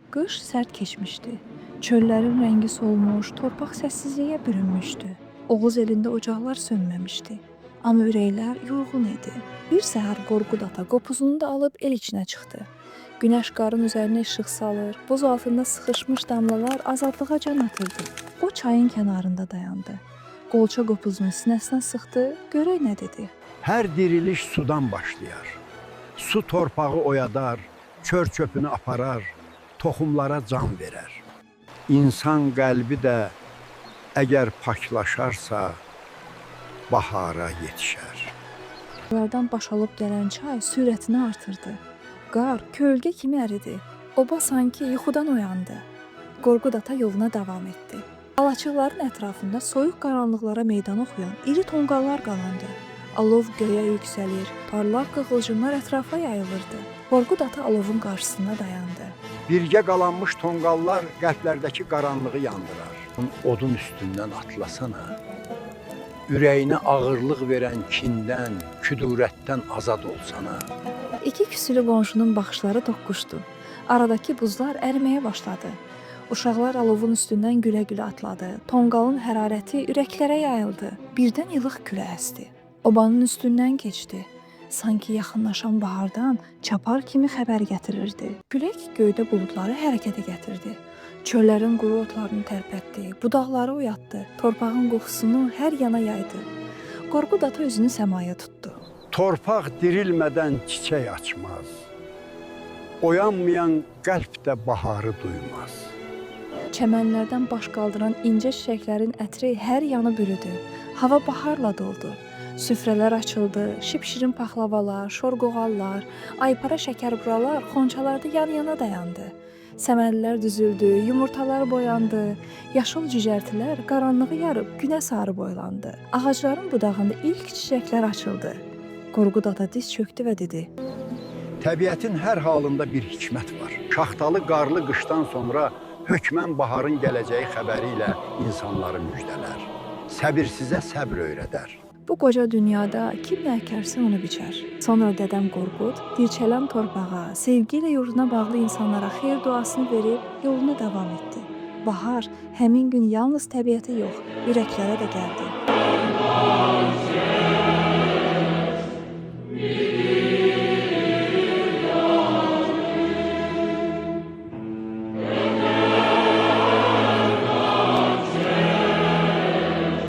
Qış sərt keçmişdi. Çöllərin rəngi solmuş, torpaq səssizliyə bürünmüşdü. Oğuz elində ocaqlar sönməmişdi. Amma ürəklər yorğun idi. Bir səhər Qorqud ata qopuzunu da alıb el içinə çıxdı. Günəş qarın üzərinə işıq salır, buz altında sıxışmış damlalar azadlığa can atırdı. O çayın kənarında dayandı. Qolça qopuzunu sinəsinə sıxdı, görək nə dedi. Hər diriliş sudan başlayar. Su torpağı oyadar, çör-çöpünü aparar, toxumlara can verər. İnsan qəlbi də əgər paklaşarsa, bahara yetişər. Dağlardan baş alıb gələn çay sürətini artırdı. Qar kölgə kimi əridi. Oba sanki yuxudan oyandı. Qorqud ata yoluna davam etdi. Alaçıqların ətrafında soyuq qaranlıqlara meydan oxuyan iri tonqallar qalandı. Alov göyə yüksəlir, parlaq qığılcımlar ətrafa yayılırdı. Qorqud ata alovun qarşısında dayandı. Birgə qalanmış tonqallar qəlblərdəki qaranlığı yandırar. Odun üstündən atlasana, ürəyinə ağırlıq verən kindən, küdurətdən azad olsana. İki küsülü qonşunun baxışları toqquşdu. Aradakı buzlar əriməyə başladı. Uşaqlar alovun üstündən gülə-gülə atladı. Tonqalın hərarəti ürəklərə yayıldı. Birdən ilıq külə əsdi. Obanın üstündən keçdi. Sanki yaxınlaşan bahardan çapar kimi xəbər gətirirdi. Külək göydə buludları hərəkətə gətirdi. Çöllərin quru otlarını tərpətdi, budaqları oyatdı, torpağın qoxusunu hər yana yaydı. Qorqud ata üzünü səmaya tutdu. Torpaq dirilmədən çiçək açmaz. Oyanmayan qəlb də baharı duymaz. Çəmənlərdən baş qaldıran incə çiçəklərin ətri hər yanı bürüdü. Hava baharla doldu. Süfrələr açıldı, şipşirin paxlavalar, şorqoğallar, aypara şəkərburalar xonçalarda yan-yana dayandı. Səməlilər düzüldü, yumurtalar boyandı, yaşıl cücərtilər qaranlığı yarıb günə sarı boylandı. Ağacların budağında ilk çiçəklər açıldı. Qorqud ata diz çökdü və dedi: Təbiətin hər halında bir hikmət var. Şaxtalı, qarlı qışdan sonra hökmən baharın gələcəyi xəbəri ilə insanları müjdələr. Səbirsizə səbr öyrədər. Bu qoca dünyada kim nə əkərsə onu biçər. Sonra dədəm Qorqud dirçələn torpağa, sevgi ilə yurduna bağlı insanlara xeyir duasını verib yoluna davam etdi. Bahar həmin gün yalnız təbiətə yox, ürəklərə də gəldi.